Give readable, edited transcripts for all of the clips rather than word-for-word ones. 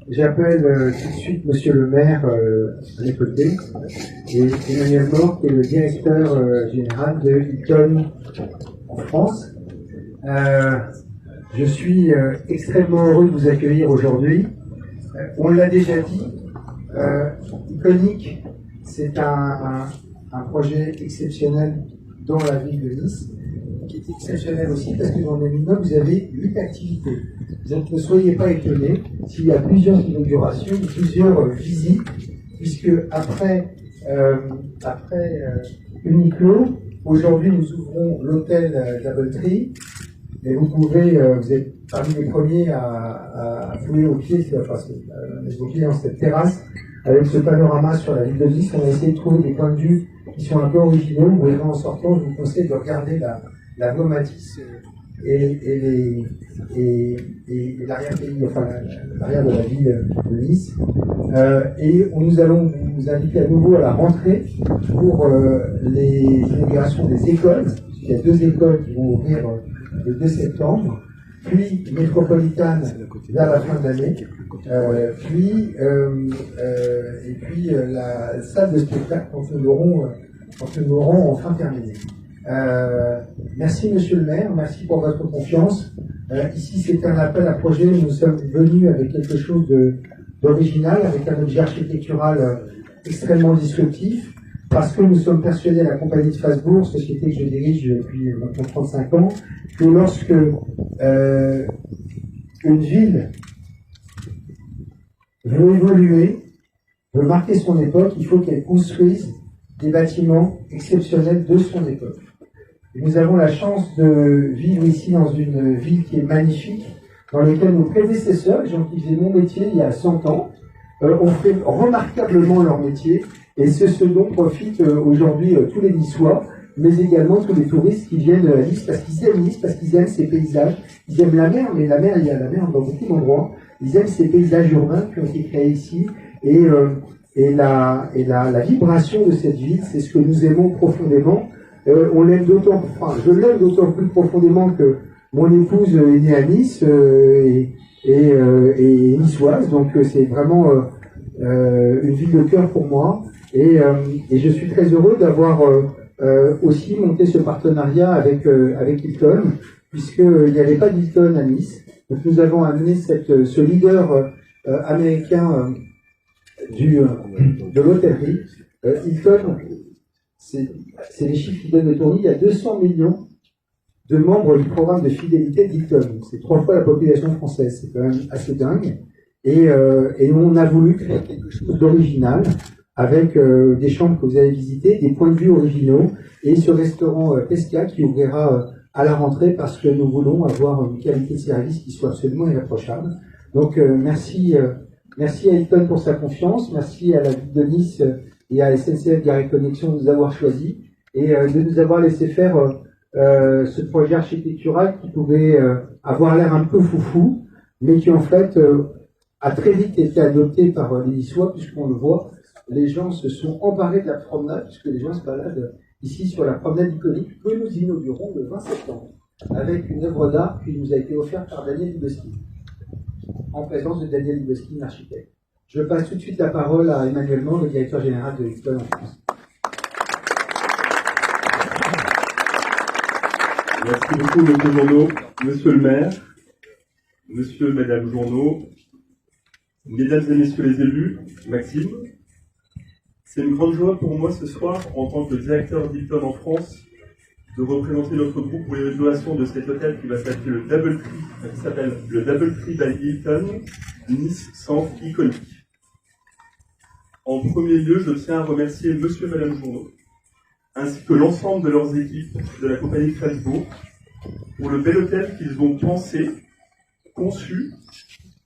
J'appelle tout de suite Monsieur le maire à mes côtés et Emmanuel Mort, qui est le directeur général de Hilton en France. Je suis extrêmement heureux de vous accueillir aujourd'hui. On l'a déjà dit, Iconic, c'est un projet exceptionnel dans la ville de Nice, qui est exceptionnel aussi parce que dans le minimum, vous avez 8 activités. Donc ne soyez pas étonnés s'il y a plusieurs inaugurations, plusieurs visites, puisque après Uniqlo, aujourd'hui nous ouvrons l'hôtel Doubletree, et vous êtes parmi les premiers à fouler au pied, dans cette terrasse, avec ce panorama sur la ville de Nice. On a essayé de trouver des points de vue qui sont un peu originaux. Vous verrez en sortant, je vous conseille de regarder la Voie Matisse et l'arrière-pays, enfin l'arrière de la ville de Nice. Et nous allons vous inviter à nouveau à la rentrée pour les inaugurations des écoles. Il y a 2 écoles qui vont ouvrir le 2 septembre, puis métropolitane vers la fin de l'année, et puis la salle de spectacle quand nous l'aurons enfin terminée. Merci Monsieur le maire, merci pour votre confiance. Ici c'est un appel à projet, nous sommes venus avec quelque chose d'original, avec un objet architectural extrêmement disruptif, parce que nous sommes persuadés à la compagnie de Fasbourg, société que je dirige depuis maintenant 35 ans, que lorsque une ville veut évoluer, veut marquer son époque, il faut qu'elle construise des bâtiments exceptionnels de son époque. Et nous avons la chance de vivre ici dans une ville qui est magnifique, dans laquelle nos prédécesseurs, les gens qui faisaient mon métier il y a 100 ans, ont fait remarquablement leur métier, et c'est ce dont profitent aujourd'hui tous les Niçois, mais également tous les touristes qui viennent à Nice parce qu'ils aiment Nice, parce qu'ils aiment ces paysages. Ils aiment la mer, mais la mer, il y a la mer dans beaucoup d'endroits. Ils aiment ces paysages urbains qui ont été créés ici, et la vibration de cette ville, c'est ce que nous aimons profondément. On l'aime je l'aime d'autant plus profondément que mon épouse est née à Nice et niçoise, donc c'est vraiment une ville de cœur pour moi, et je suis très heureux d'avoir aussi monté ce partenariat avec Hilton, puisqu'il n'y avait pas d'Hilton à Nice. Donc nous avons amené ce leader américain de l'hôtellerie. Hilton, c'est les chiffres qui donnent le tournis. Il y a 200 millions de membres du programme de fidélité d'Hilton. C'est 3 fois la population française. C'est quand même assez dingue. Et on a voulu créer quelque chose d'original avec des chambres que vous avez visitées, des points de vue originaux, et ce restaurant Pesca qui ouvrira à la rentrée parce que nous voulons avoir une qualité de service qui soit absolument irréprochable. Donc merci à Hilton pour sa confiance, merci à la ville de Nice et à SNCF Gare Connexion de nous avoir choisis et de nous avoir laissé faire ce projet architectural qui pouvait avoir l'air un peu foufou, mais qui en fait a très vite été adopté par les Niçois, puisqu'on le voit, les gens se sont emparés de la promenade, puisque les gens se baladent ici sur la promenade iconique que nous inaugurons le 20 septembre, avec une œuvre d'art qui nous a été offerte par Daniel Libeski, en présence de Daniel Libeski, architecte. Je passe tout de suite la parole à Emmanuel Mort, le directeur général de Hilton en France. Merci beaucoup, monsieur Journeau, monsieur le maire, monsieur, madame Journeau, mesdames et messieurs les élus, Maxime. C'est une grande joie pour moi ce soir, en tant que directeur d'Hilton en France, de représenter notre groupe pour l'inauguration de cet hôtel qui va s'appeler le Doubletree, qui s'appelle le Doubletree by Hilton, Nice Centre Iconique. En premier lieu, je tiens à remercier monsieur et madame Journeau, ainsi que l'ensemble de leurs équipes de la compagnie de Fasbourg, pour le bel hôtel qu'ils ont pensé, conçu,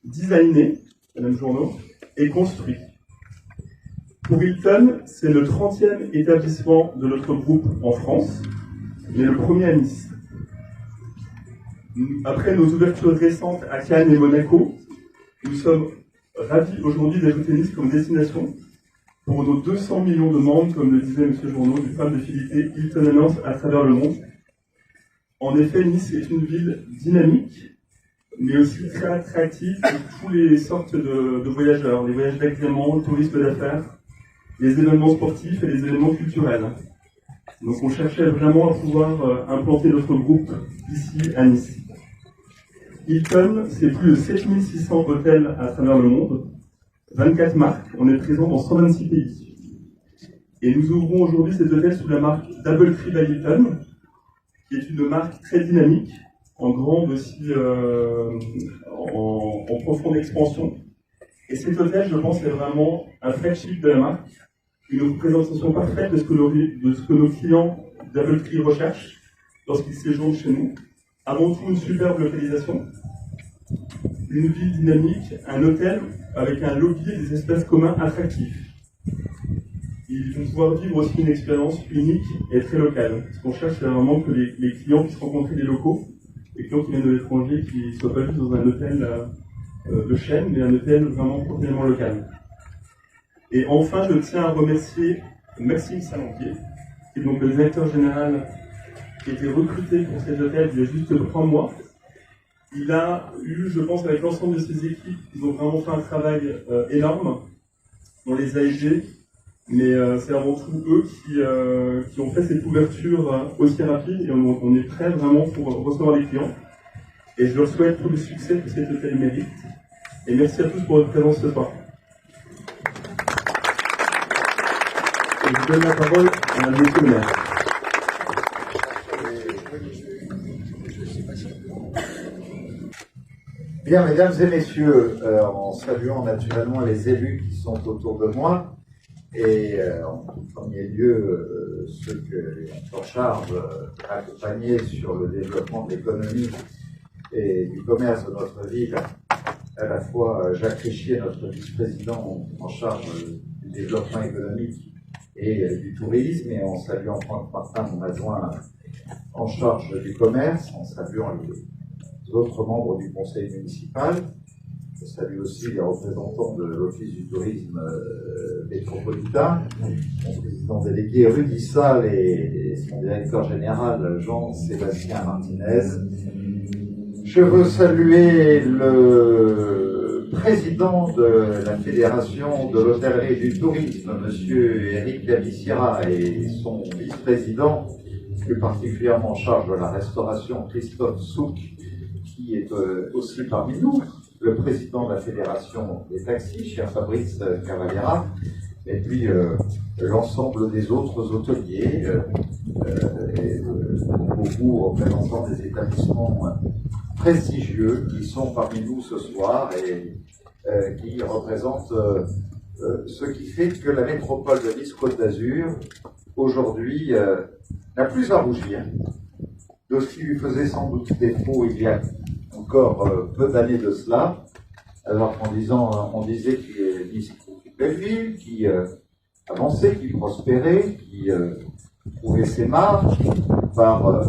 designé, madame Journeau, et construit. Pour Hilton, c'est le 30e établissement de notre groupe en France, mais le premier à Nice. Après nos ouvertures récentes à Cannes et Monaco, nous sommes ravis aujourd'hui d'ajouter Nice comme destination pour nos 200 millions de membres, comme le disait M. Journeau, du programme de fidélité Hilton Alliance à travers le monde. En effet, Nice est une ville dynamique, mais aussi très attractif pour toutes les sortes de voyageurs, les voyages d'agrément, le tourisme d'affaires, les événements sportifs et les événements culturels. Donc on cherchait vraiment à pouvoir implanter notre groupe ici à Nice. Hilton, c'est plus de 7600 hôtels à travers le monde, 24 marques, on est présent dans 126 pays. Et nous ouvrons aujourd'hui ces hôtels sous la marque Doubletree by Hilton, qui est une marque très dynamique, en grande aussi, en profonde expansion. Et cet hôtel, je pense, est vraiment un flagship de la marque, une représentation parfaite de ce que nos clients Doubletree recherchent lorsqu'ils séjournent chez nous. Avant tout, une superbe localisation, une ville dynamique, un hôtel avec un lobby et des espaces communs attractifs. Ils vont pouvoir vivre aussi une expérience unique et très locale. Ce qu'on cherche, c'est vraiment que les clients puissent rencontrer des locaux, les clients qui viennent de l'étranger, qui ne soient pas juste dans un hôtel de chaîne, mais un hôtel vraiment profondément local. Et enfin, je tiens à remercier Maxime Salantier, qui est donc le directeur général qui a été recruté pour cet hôtel il y a juste 3 mois. Il a eu, je pense, avec l'ensemble de ses équipes, ils ont vraiment fait un travail énorme. On les a aidés, mais c'est avant tout eux qui ont fait cette ouverture aussi rapide et on est prêt vraiment pour recevoir les clients. Et je leur souhaite tout le succès que cet hôtel mérite. Et merci à tous pour votre présence ce soir. Et je donne la parole à monsieur le maire. Bien, mesdames et messieurs, en saluant naturellement les élus qui sont autour de moi, et en premier lieu ceux qui sont en charge d'accompagner sur le développement de l'économie et du commerce de notre ville, à la fois Jacques Richier, notre vice-président en charge du développement économique et du tourisme, et en saluant Franck Martin, mon adjoint en charge du commerce, en saluant les autres membres du conseil municipal. Je salue aussi les représentants de l'Office du tourisme métropolitain, mon président délégué Rudy Sall et son directeur général Jean-Sébastien Martinez. Je veux saluer le président de la Fédération de l'hôtellerie et du tourisme, monsieur Éric Laviciera, et son vice-président, plus particulièrement en charge de la restauration, Christophe Souk, qui est aussi parmi nous, le président de la Fédération des taxis, cher Fabrice Cavaliera, et puis l'ensemble des autres hôteliers, et beaucoup représentants des établissements prestigieux qui sont parmi nous ce soir et qui représentent ce qui fait que la métropole de Nice-Côte d'Azur, aujourd'hui, n'a plus à rougir de ce qui lui faisait sans doute défaut il y a encore peu d'années de cela, alors on disait qu'il Nice était une belle ville, qui avançait, qui prospérait, qui trouvait ses marques par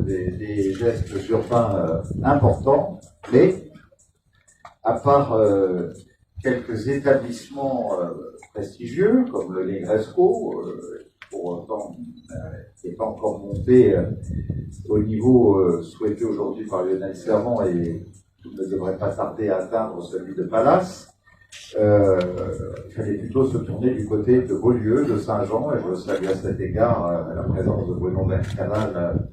des gestes urbains importants, mais à part quelques établissements prestigieux comme le Negresco, pour autant qui n'est pas encore monté au niveau souhaité aujourd'hui par Lionel Servan et ne devrait pas tarder à atteindre celui de Palace. Il fallait plutôt se tourner du côté de Beaulieu, de Saint-Jean, et je salue à cet égard la présence de Bruno Mercadal,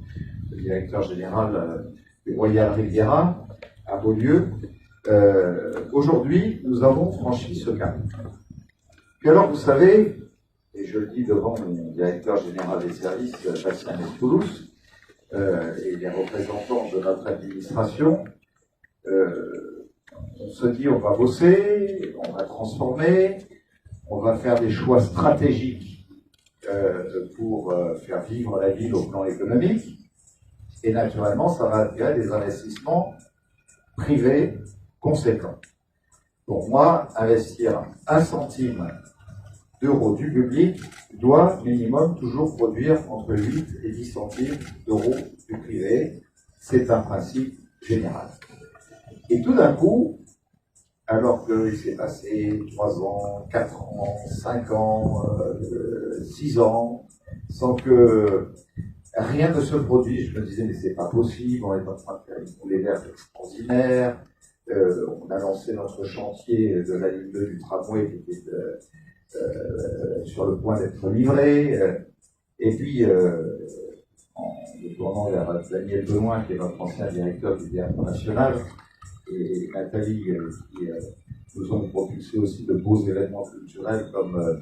le directeur général du Royal Riviera à Beaulieu. Aujourd'hui, nous avons franchi ce cap. Puis alors, vous savez, et je le dis devant mon directeur général des services, Bastien Mestoulouz, et les représentants de notre administration, on se dit on va bosser, on va transformer, on va faire des choix stratégiques pour faire vivre la ville au plan économique, et naturellement ça va attirer des investissements privés conséquents. Pour moi, investir 1 centime d'euros du public doit minimum toujours produire entre 8 et 10 centimes d'euros du privé. C'est un principe général. Et tout d'un coup, alors qu'il s'est passé 3 ans, 4 ans, 5 ans, 6 ans, sans que rien ne se produit. Je me disais, mais c'est pas possible, on est en train de faire une coulée verte extraordinaire. On a lancé notre chantier de la ligne 2 du tramway qui était sur le point d'être livré. Et puis, en me tournant vers Daniel Benoît, qui est notre ancien directeur du Théâtre National, et Nathalie, qui nous ont propulsé aussi de beaux événements culturels comme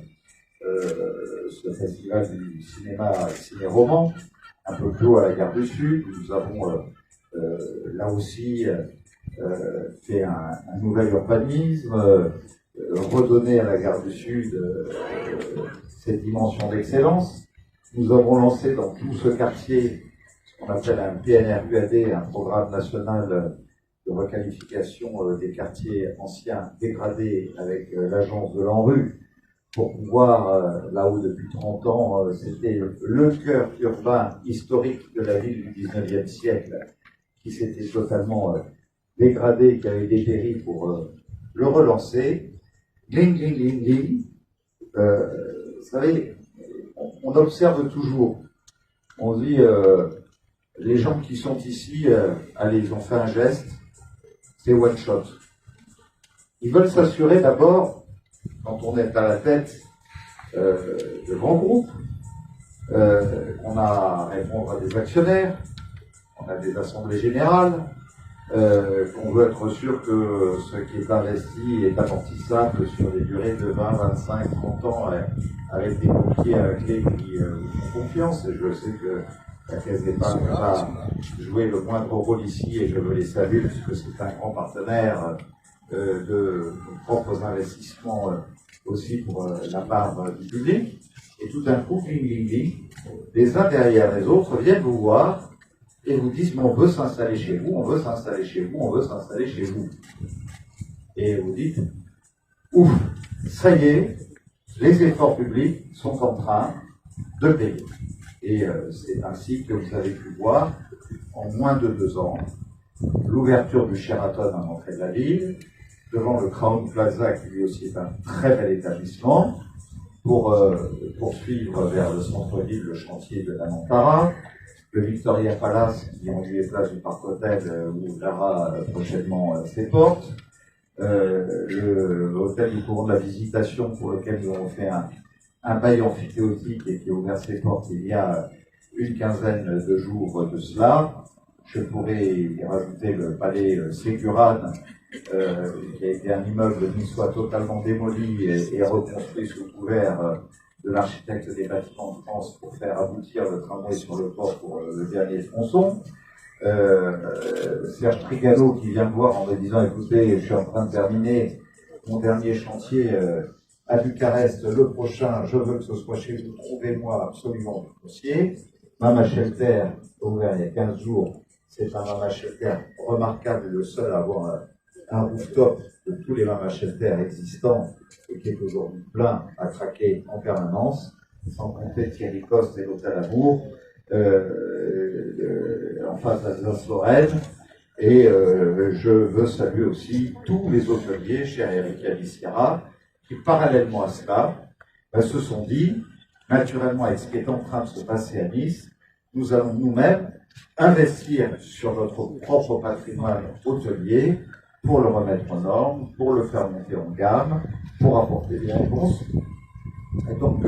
ce festival du cinéma ciné-roman, un peu plus haut à la Gare du Sud. Nous avons là aussi fait un nouvel urbanisme, redonné à la Gare du Sud cette dimension d'excellence. Nous avons lancé dans tout ce quartier ce qu'on appelle un PNRUAD, un programme national de requalification des quartiers anciens dégradés avec l'agence de l'ANRU, pour pouvoir, là où depuis 30 ans, c'était le cœur urbain historique de la ville du 19e siècle, qui s'était totalement dégradé, qui avait dépéri pour le relancer. Gling, gling, gling, gling. Vous savez, on observe toujours, on dit, les gens qui sont ici, allez, ils ont fait un geste, c'est one shot. Ils veulent s'assurer d'abord, quand on est à la tête de grands groupes, on a à répondre à des actionnaires, on a des assemblées générales, qu'on veut être sûr que ce qui est investi est amortissable sur des durées de 20, 25, 30 ans, avec des banquiers à la clé qui font confiance. Et je sais que la Caisse d'épargne va jouer le moindre rôle ici, et je veux les saluer, puisque c'est un grand partenaire de nos propres investissements aussi pour la part du public. Et tout d'un coup, les uns derrière les autres viennent vous voir et vous disent, mais on veut s'installer chez vous, on veut s'installer chez vous, on veut s'installer chez vous. Et vous dites, ouf, ça y est, les efforts publics sont en train de payer. Et c'est ainsi que vous avez pu voir, en moins de 2 ans, l'ouverture du Sheraton à l'entrée de la ville, devant le Crown Plaza, qui lui aussi est un très bel établissement, pour poursuivre vers le centre-ville le chantier de la Nampara, le Victoria Palace, qui en lieu et place du Parc Hôtel, ouvrira prochainement ses portes, l'hôtel du courant de la Visitation, pour lequel nous avons fait un bail amphithéotique et qui a ouvert ses portes il y a une quinzaine de jours de cela. Je pourrais y rajouter le palais Ségurane, qui a été un immeuble niçois totalement démoli et reconstruit sous couvert de l'architecte des bâtiments de France pour faire aboutir le tramway sur le port pour le dernier tronçon. Serge Trigano qui vient me voir en me disant, écoutez, je suis en train de terminer mon dernier chantier à Bucarest, le prochain, je veux que ce soit chez vous, trouvez-moi absolument du dossier. Mama Shelter, ouvert il y a 15 jours, c'est un Mama Shelter remarquable, le seul à avoir un rooftop de tous les Mama Shelter existants et qui est aujourd'hui plein à craquer en permanence, sans compter Thierry Coste et l'Hôtel Amour, en face d'Alsace-Lorraine. Et je veux saluer aussi tous les hôteliers, cher Eric Aliscara, qui parallèlement à cela se sont dit, naturellement avec ce qui est en train de se passer à Nice, nous allons nous-mêmes investir sur notre propre patrimoine hôtelier pour le remettre aux normes, pour le faire monter en gamme, pour apporter des réponses. Et donc,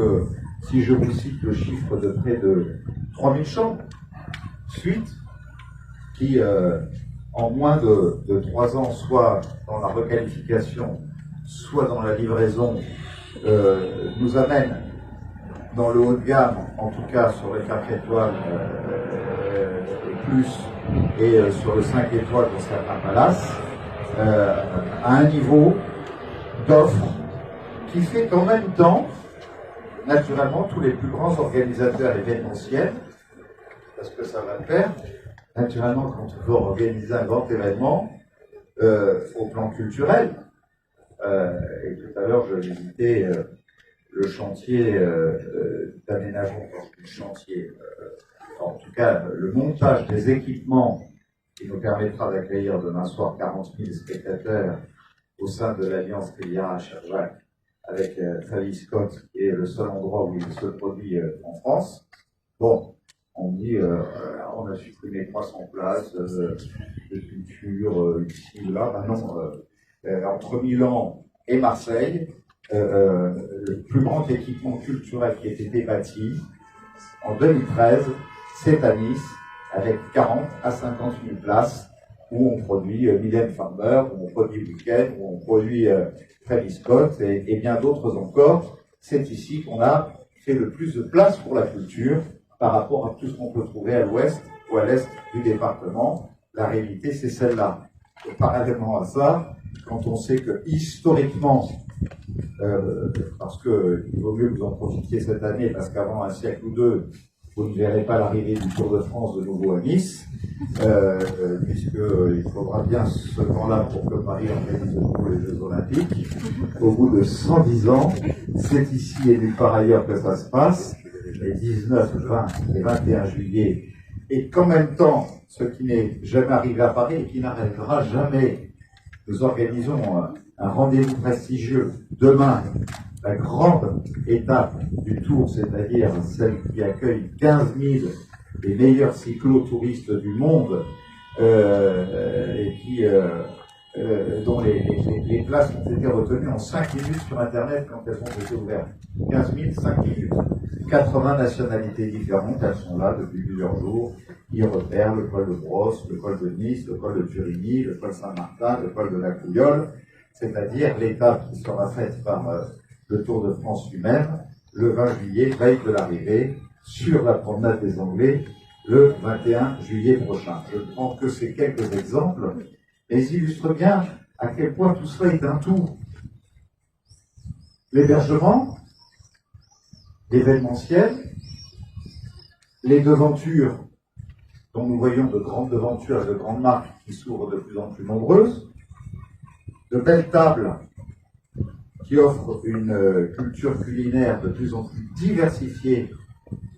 si je vous cite le chiffre de près de 3000 chambres, suite, qui en moins de 3 ans, soit dans la requalification, soit dans la livraison, nous amène dans le haut de gamme, en tout cas sur les 4 étoiles et plus, et sur le 5 étoiles pour certains palaces, à un niveau d'offre qui fait qu'en même temps, naturellement, tous les plus grands organisateurs événementiels, parce que ça va le faire, naturellement, quand on veut organiser un grand événement, au plan culturel, et tout à l'heure, je visitais le chantier d'aménagement, le chantier, en tout cas, le montage des équipements qui nous permettra d'accueillir demain soir 40 000 spectateurs au sein de l'Alliance Riviera Cher-Jacques avec Travis Scott, qui est le seul endroit où il se produit en France. Bon, On dit, on a supprimé 300 places de culture ici ou là. Ben non, entre Milan et Marseille, le plus grand équipement culturel qui a été bâti en 2013, c'est à Nice, avec 40 à 50 000 places, où on produit Mylène Farmer, où on produit Weekend, où on produit Travis Scott et bien d'autres encore. C'est ici qu'on a fait le plus de place pour la culture par rapport à tout ce qu'on peut trouver à l'ouest ou à l'est du département. La réalité, c'est celle-là. Et parallèlement à ça, quand on sait que historiquement, parce que il vaut mieux que vous en profitiez cette année, parce qu'avant un siècle ou deux, vous ne verrez pas l'arrivée du Tour de France de nouveau à Nice, puisqu'il faudra bien ce temps-là pour que Paris organise de nouveau les Jeux Olympiques. Au bout de 110 ans, c'est ici et nulle part ailleurs que ça se passe, les 19, 20 et 21 juillet, et qu'en même temps, ce qui n'est jamais arrivé à Paris et qui n'arrivera jamais, nous organisons un rendez-vous prestigieux demain, la grande étape du Tour, c'est-à-dire celle qui accueille 15 000 des meilleurs cyclotouristes du monde et qui, dont les places ont été retenues en 5 minutes sur Internet quand elles ont été ouvertes. 15 000, 5 minutes. 80 nationalités différentes, elles sont là depuis plusieurs jours. Ils repèrent le col de Brosse, le col de Nice, le col de Turigny, le col Saint-Martin, le col de la Couillole, c'est-à-dire l'étape qui sera faite par le Tour de France lui-même, le 20 juillet, veille de l'arrivée, sur la promenade des Anglais, le 21 juillet prochain. Je ne prends que ces quelques exemples, mais ils illustrent bien à quel point tout cela est un tout. L'hébergement, l'événementiel, les devantures, dont nous voyons de grandes devantures et de grandes marques qui s'ouvrent de plus en plus nombreuses, de belles tables qui offrent une culture culinaire de plus en plus diversifiée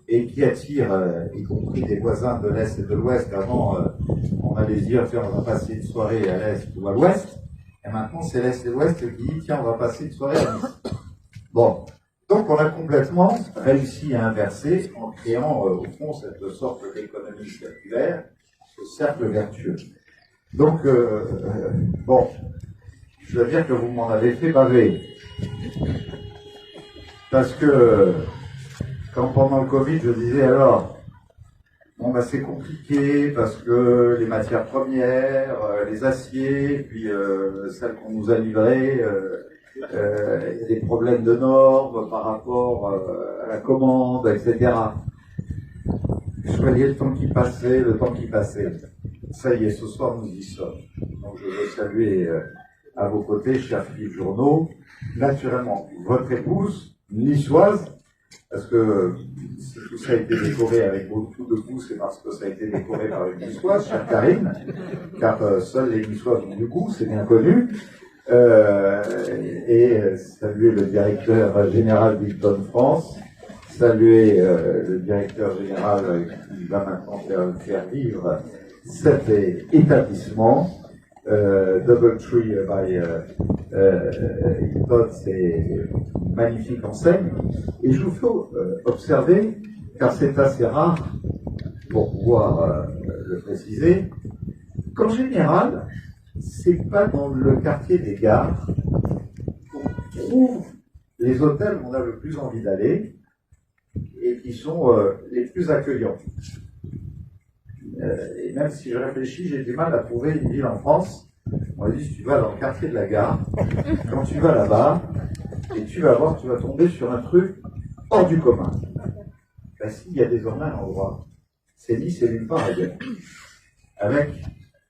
et qui attire, y compris des voisins de l'Est et de l'Ouest. Avant, on allait dire, tiens, on va passer une soirée à l'Est ou à l'Ouest, et maintenant c'est l'Est et l'Ouest qui dit, tiens, on va passer une soirée à Nice. Bon, donc on a complètement réussi à inverser en créant, au fond, cette sorte d'économie circulaire, ce cercle vertueux. Donc, bon, je dois dire que vous m'en avez fait baver. Parce que, quand pendant le Covid, je disais alors, bon, bah, c'est compliqué parce que les matières premières, les aciers, puis celles qu'on nous a livrées, il y a des problèmes de normes par rapport à la commande, etc. Je voyais le temps qui passait, le temps qui passait. Ça y est, ce soir, nous y sommes. Donc, je veux saluer à vos côtés, cher Philippe Journeau, naturellement, votre épouse, niçoise, parce que si tout ça a été décoré avec beaucoup de goût, c'est parce que ça a été décoré par une niçoise, chère Karine, car seuls les niçoises ont du goût, c'est bien connu. Et saluer le directeur général d'Hilton France, saluer le directeur général qui va maintenant faire vivre cet établissement. Doubletree by Hilton, c'est une magnifique enseigne. Et je vous fais observer, car c'est assez rare pour pouvoir le préciser, qu'en général, c'est pas dans le quartier des gares qu'on trouve les hôtels où on a le plus envie d'aller et qui sont les plus accueillants. Et même si je réfléchis, j'ai du mal à trouver une ville en France. On dit, si tu vas dans le quartier de la gare, quand tu vas là-bas, et tu vas voir, tu vas tomber sur un truc hors du commun. Ben si, il y a désormais un endroit. C'est Nice et nulle part ailleurs. Avec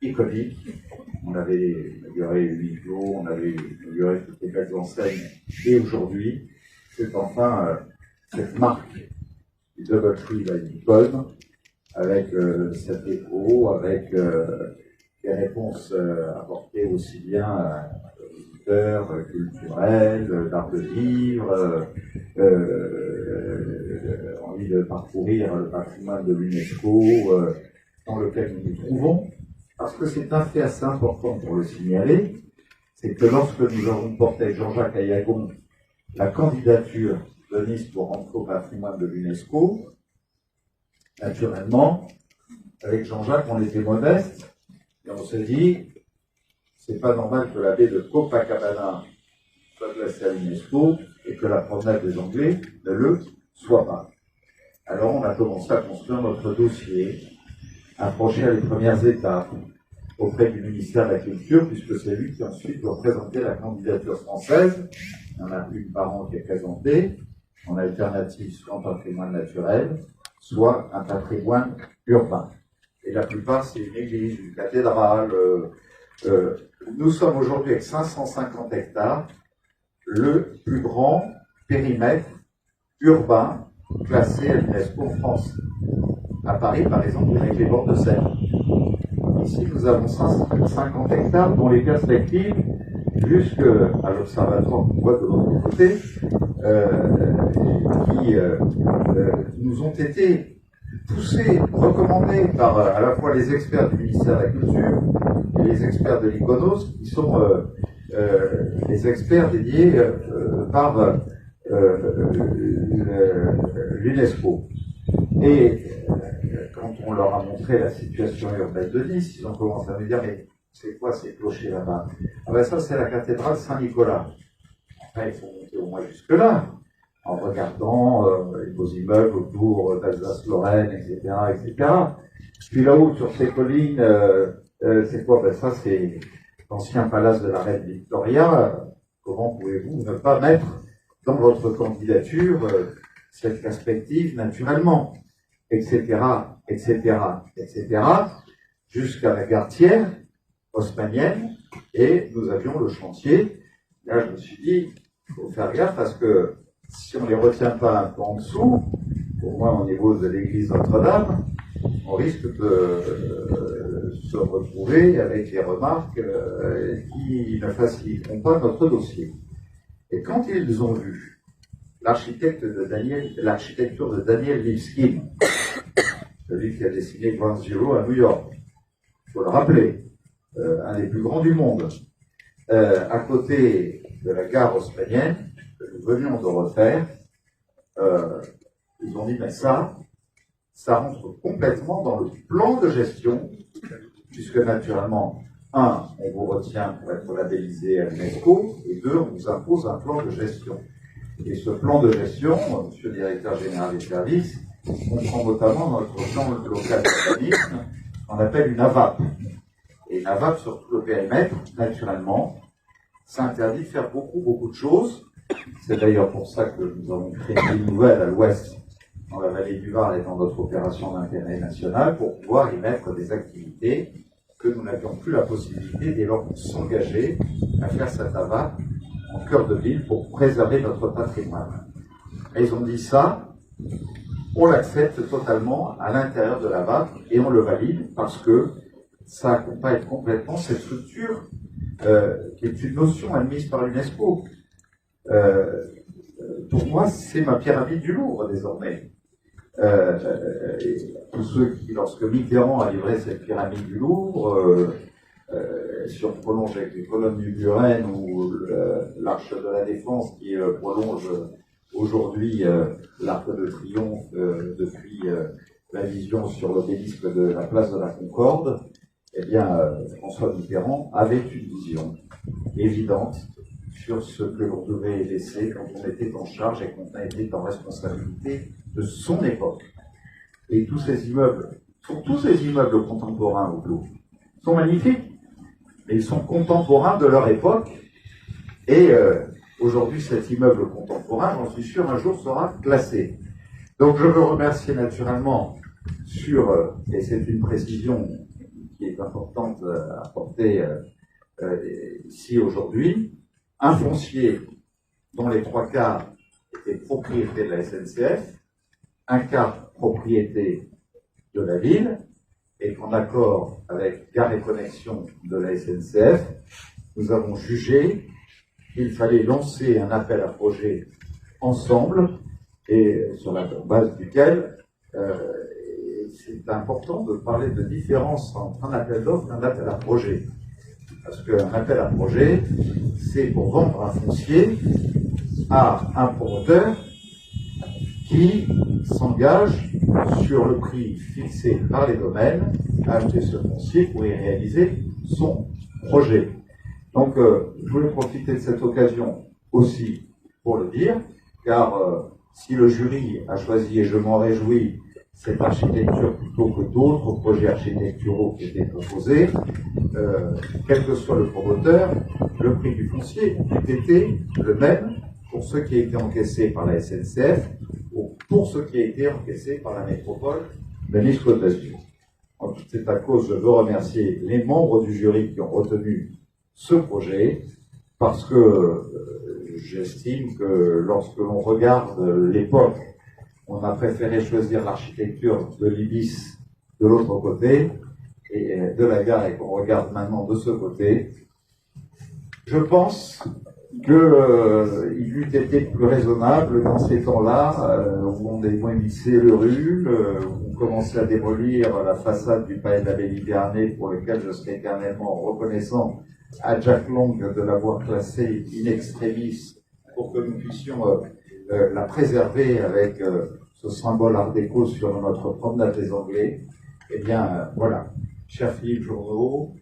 Iconic, on avait inauguré Uniqlo, on avait inauguré toutes les belles enseignes. Et aujourd'hui, c'est enfin cette marque du Doubletree by Hilton, avec cet écho, avec des réponses apportées aussi bien à visiteurs culturels, d'art de vivre, envie de parcourir le patrimoine de l'UNESCO dans lequel nous nous trouvons, parce que c'est un fait assez important pour le signaler, c'est que lorsque nous avons porté avec Jean-Jacques Ayagon la candidature de Nice pour rentrer au patrimoine de l'UNESCO, Naturellement, avec Jean-Jacques, on était modeste et on s'est dit, c'est pas normal que la baie de Copacabana soit classée à l'UNESCO et que la promenade des Anglais ne le soit pas. Alors on a commencé à construire notre dossier, à franchir les premières étapes auprès du ministère de la Culture, puisque c'est lui qui ensuite doit présenter la candidature française. Il y en a plus par an qui est présenté, en alternative soit un patrimoine naturel, soit un patrimoine urbain. Et la plupart, c'est une église, une cathédrale. Nous sommes aujourd'hui avec 550 hectares, le plus grand périmètre urbain classé à l'UNESCO en France. À Paris, par exemple, avec les bords de Seine. Ici, nous avons 550 hectares dont les perspectives, jusqu'à l'observatoire qu'on voit de l'autre côté, qui nous ont été poussés, recommandés par à la fois les experts du ministère de la Culture et les experts de l'ICONOS, qui sont les experts dédiés par l'UNESCO. Et quand on leur a montré la situation urbaine de Nice, ils ont commencé à me dire, mais c'est quoi ces clochers là-bas? Ah ben ça, c'est la cathédrale Saint-Nicolas. Enfin, il faut monter au moins jusque-là, en regardant les beaux immeubles autour d'Alsace-Lorraine, etc., etc. Puis là-haut, sur ces collines, c'est quoi? Ben ça, c'est l'ancien palace de la reine Victoria. Comment pouvez-vous ne pas mettre dans votre candidature cette perspective naturellement, etc., etc., etc., jusqu'à la Gartière haussmannienne, et nous avions le chantier. Là, je me suis dit, il faut faire gaffe parce que si on ne les retient pas un peu en dessous, au moins au niveau de l'église Notre-Dame, on risque de se retrouver avec des remarques qui ne faciliteront pas notre dossier. Et quand ils ont vu l'architecture de Daniel Libeskind, celui qui a dessiné Ground Zero à New York, il faut le rappeler, un des plus grands du monde, à côté de la gare haussmannienne, que nous venions de refaire, ils ont dit, mais ça rentre complètement dans le plan de gestion, puisque naturellement, un, on vous retient pour être labellisé à l'UNESCO, et deux, on vous impose un plan de gestion. Et ce plan de gestion, monsieur le directeur général des services, comprend notamment notre plan local d'urbanisme, qu'on appelle une AVAP. Et une AVAP, sur tout le périmètre, naturellement, ça interdit de faire beaucoup de choses. C'est d'ailleurs pour ça que nous avons créé une nouvelle à l'ouest, dans la vallée du Var et dans notre opération d'intérêt national, pour pouvoir y mettre des activités que nous n'avions plus la possibilité dès lors qu'on s'engageait à faire cette AVAP en cœur de ville pour préserver notre patrimoine. Et ils ont dit ça, on l'accepte totalement à l'intérieur de la VAP et on le valide parce que ça accompagne complètement cette structure qui est une notion admise par l'UNESCO. Pour moi, c'est ma pyramide du Louvre désormais. Tous ceux qui, lorsque Mitterrand a livré cette pyramide du Louvre, si on prolonge avec les colonnes du Buren ou l'Arche de la Défense qui prolonge aujourd'hui l'Arc de Triomphe depuis la vision sur l'obélisque de la place de la Concorde, eh bien, François Mitterrand avait une vision évidente sur ce que l'on devait laisser quand on était en charge et qu'on était en responsabilité de son époque. Et tous ces immeubles, tous ces immeubles contemporains au Louvre, sont magnifiques, mais ils sont contemporains de leur époque. Et aujourd'hui, cet immeuble contemporain, j'en suis sûr, un jour sera classé. Donc je veux remercier naturellement et c'est une précision qui est importante à apporter ici aujourd'hui, un foncier dont les 3 quarts étaient propriété de la SNCF, un quart propriété de la ville, et qu'en accord avec Gares et Connexions de la SNCF, nous avons jugé qu'il fallait lancer un appel à projet ensemble, et sur la base duquel c'est important de parler de différence entre un appel d'offres et un appel à projet. Parce qu'un appel à projet, c'est pour vendre un foncier à un promoteur qui s'engage sur le prix fixé par les domaines à acheter ce foncier pour y réaliser son projet. Donc, je voulais profiter de cette occasion aussi pour le dire, car si le jury a choisi, et je m'en réjouis, cette architecture plutôt que d'autres projets architecturaux qui étaient proposés, quel que soit le promoteur, le prix du foncier eût été le même pour ce qui a été encaissé par la SNCF ou pour ce qui a été encaissé par la métropole de Nice-Côte d'Azur. En toute cette cause, je veux remercier les membres du jury qui ont retenu ce projet, parce que j'estime que lorsque l'on regarde l'époque, on a préféré choisir l'architecture de l'Ibis de l'autre côté et de la gare, et qu'on regarde maintenant de ce côté. Je pense qu'il eût été plus raisonnable dans ces temps-là, où on démolissait le rue, où on commençait à démolir la façade du palais de la Méditerranée, pour lequel je serai éternellement reconnaissant à Jack Long de l'avoir classé in extremis pour que nous puissions la préserver avec ce symbole art déco sur notre promenade des Anglais. Eh bien, voilà, cher Philippe Journeau,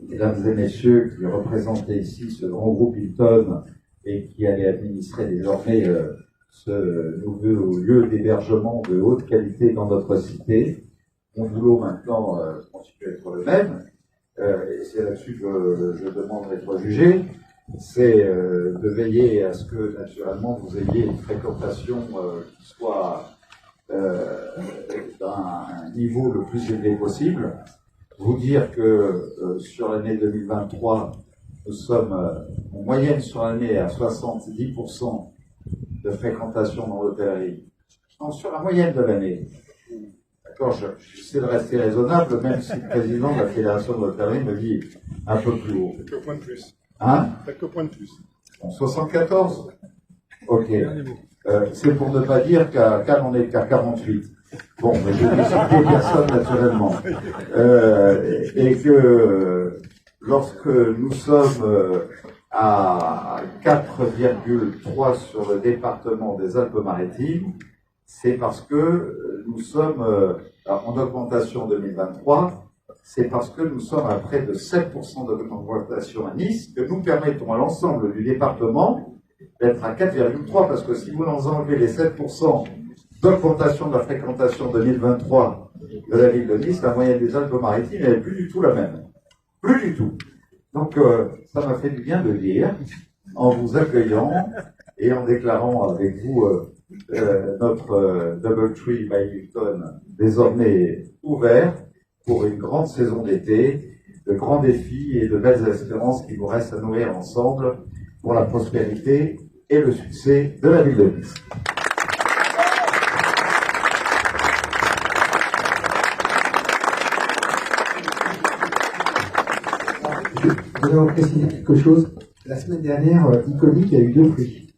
mesdames et messieurs qui représentaient ici ce grand groupe Hilton et qui allait administrer désormais ce nouveau lieu d'hébergement de haute qualité dans notre cité. Mon boulot maintenant continue à être le même, et c'est là-dessus que je demande d'être jugé, c'est de veiller à ce que naturellement vous ayez une fréquentation qui soit d'un niveau le plus élevé possible. Vous dire que sur l'année 2023, nous sommes en moyenne sur l'année à 70% de fréquentation dans l'hôtellerie. Non, sur la moyenne de l'année. D'accord, j'essaie de rester raisonnable, même si le président de la Fédération de l'hôtellerie me dit un peu plus haut. Quelques points de plus. Hein? Quelques points de plus. En 74? Ok. C'est pour ne pas dire qu'à Cannes, on est qu'à 48. Bon, mais je ne citer personne naturellement. Et que lorsque nous sommes à 4,3 sur le département des Alpes-Maritimes, c'est parce que nous sommes en augmentation 2023, c'est parce que nous sommes à près de 7% d'augmentation à Nice, que nous permettons à l'ensemble du département d'être à 4,3, parce que si vous en enlevez les 7% d'augmentation de la fréquentation 2023 de la ville de Nice, la moyenne des Alpes-Maritimes n'est plus du tout la même. Plus du tout. Donc, ça m'a fait du bien de le dire, en vous accueillant et en déclarant avec vous notre Doubletree by Hilton désormais ouvert pour une grande saison d'été, de grands défis et de belles espérances qui nous restent à nourrir ensemble pour la prospérité et le succès de la ville de Nice. Je voudrais préciser quelque chose. La semaine dernière, Iconic a eu 2 prix,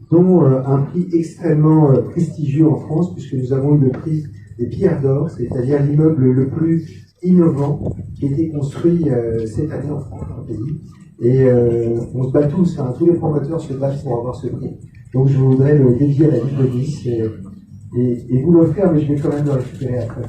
dont un prix extrêmement prestigieux en France, puisque nous avons eu le prix des Pierres d'Or, c'est-à-dire l'immeuble le plus innovant qui a été construit cette année en France, dans le pays. Et on se bat tous, tous les promoteurs se battent pour avoir ce prix. Donc je voudrais le dédier à la ville de Nice et vous l'offrir, mais je vais quand même le récupérer après.